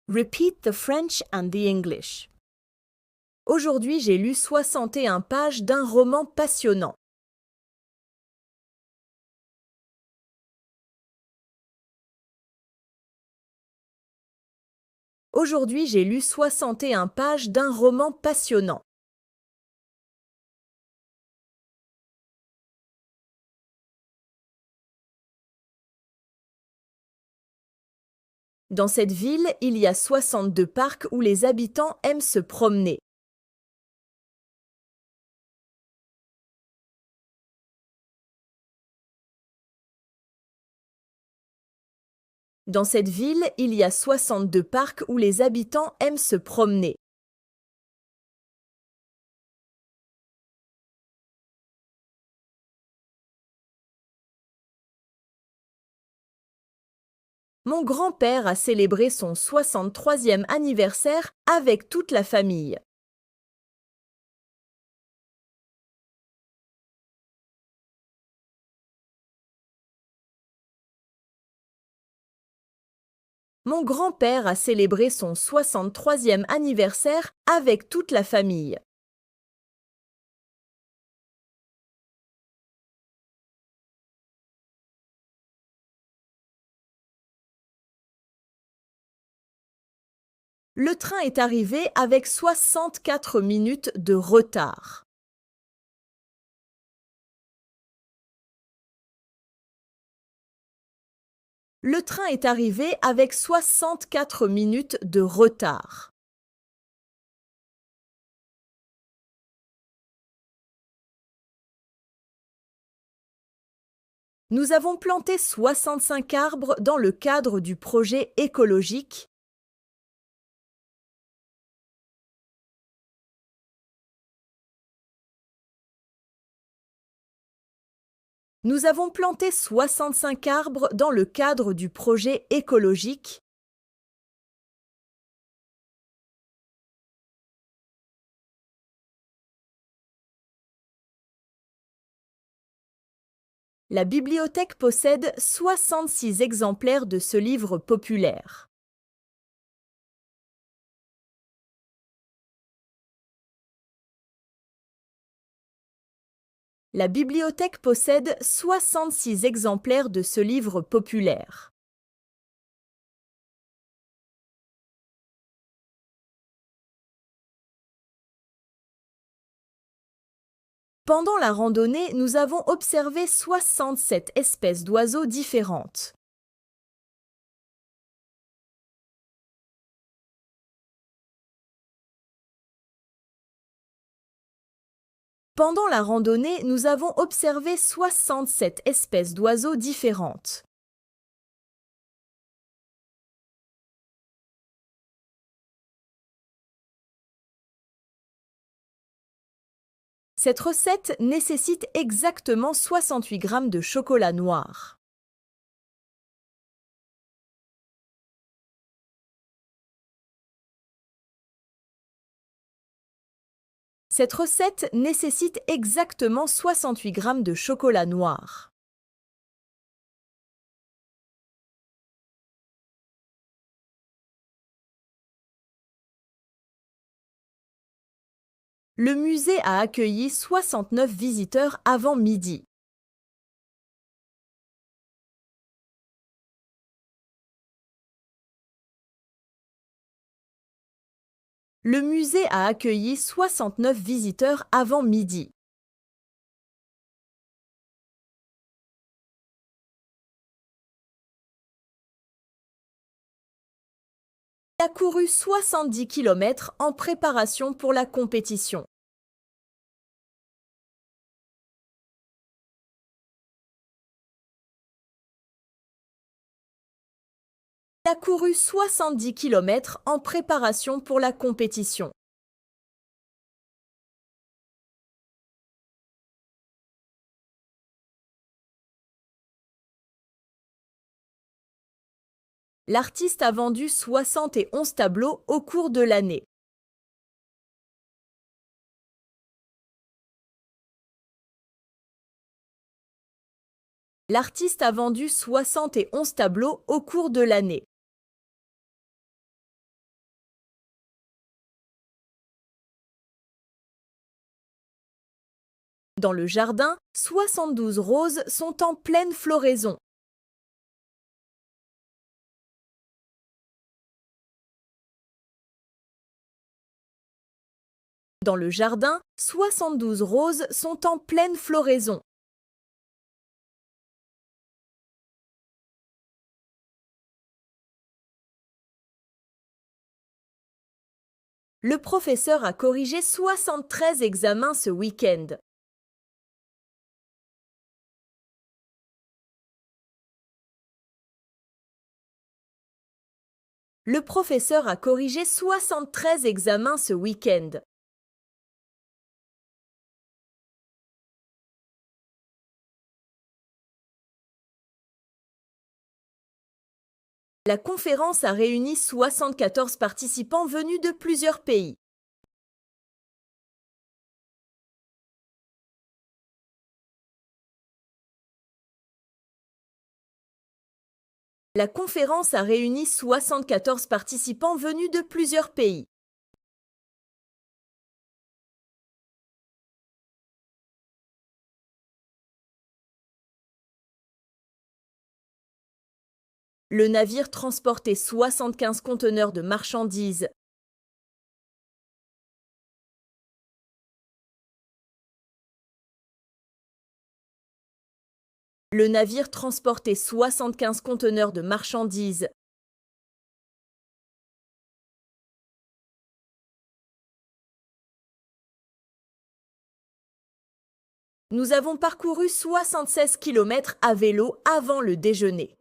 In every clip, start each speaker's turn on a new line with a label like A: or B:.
A: Repeat the French and the English. Aujourd'hui, j'ai lu 61 pages d'un roman passionnant. Aujourd'hui, j'ai lu 61 pages d'un roman passionnant. Dans cette ville, il y a 62 parcs où les habitants aiment se promener. Dans cette ville, il y a 62 parcs où les habitants aiment se promener. Mon grand-père a célébré son 63e anniversaire avec toute la famille. Mon grand-père a célébré son 63e anniversaire avec toute la famille. Le train est arrivé avec 64 minutes de retard. Le train est arrivé avec 64 minutes de retard. Nous avons planté 65 arbres dans le cadre du projet écologique. Nous avons planté 65 arbres dans le cadre du projet écologique. La bibliothèque possède 66 exemplaires de ce livre populaire. La bibliothèque possède 66 exemplaires de ce livre populaire. Pendant la randonnée, nous avons observé 67 espèces d'oiseaux différentes. Pendant la randonnée, nous avons observé 67 espèces d'oiseaux différentes. Cette recette nécessite exactement 68 g de chocolat noir. Cette recette nécessite exactement 68 g de chocolat noir. Le musée a accueilli 69 visiteurs avant midi. Le musée a accueilli 69 visiteurs avant midi. Il a couru 70 km en préparation pour la compétition. Il a couru 70 km en préparation pour la compétition. L'artiste a vendu 71 tableaux au cours de l'année. L'artiste a vendu 71 tableaux au cours de l'année. Dans le jardin, 72 roses sont en pleine floraison. Dans le jardin, 72 roses sont en pleine floraison. Le professeur a corrigé 73 examens ce week-end. Le professeur a corrigé 73 examens ce week-end. La conférence a réuni 74 participants venus de plusieurs pays. La conférence a réuni 74 participants venus de plusieurs pays. Le navire transportait 75 conteneurs de marchandises. Le navire transportait 75 conteneurs de marchandises. Nous avons parcouru 76 km à vélo avant le déjeuner.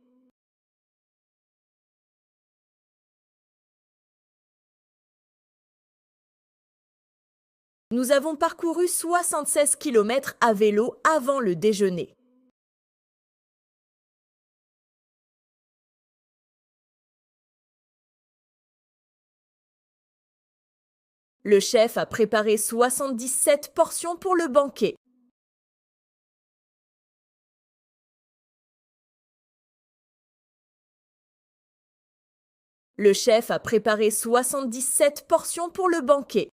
A: Nous avons parcouru 76 km à vélo avant le déjeuner. Le chef a préparé 77 portions pour le banquet. Le chef a préparé 77 portions pour le banquet.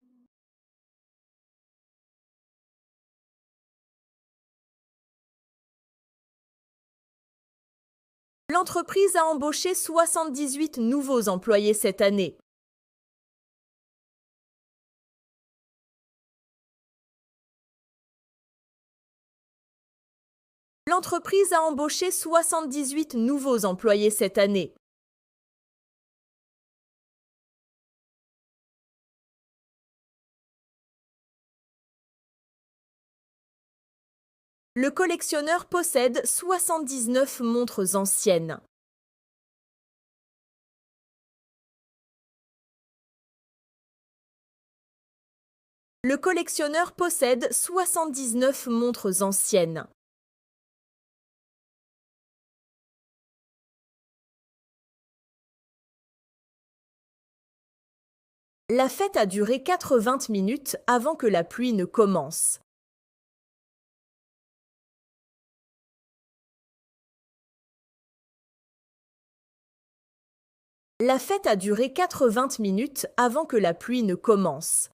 A: L'entreprise a embauché 78 nouveaux employés cette année. L'entreprise a embauché 78 nouveaux employés cette année. Le collectionneur possède 79 montres anciennes. Le collectionneur possède 79 montres anciennes. La fête a duré 80 minutes avant que la pluie ne commence. La fête a duré 80 minutes avant que la pluie ne commence.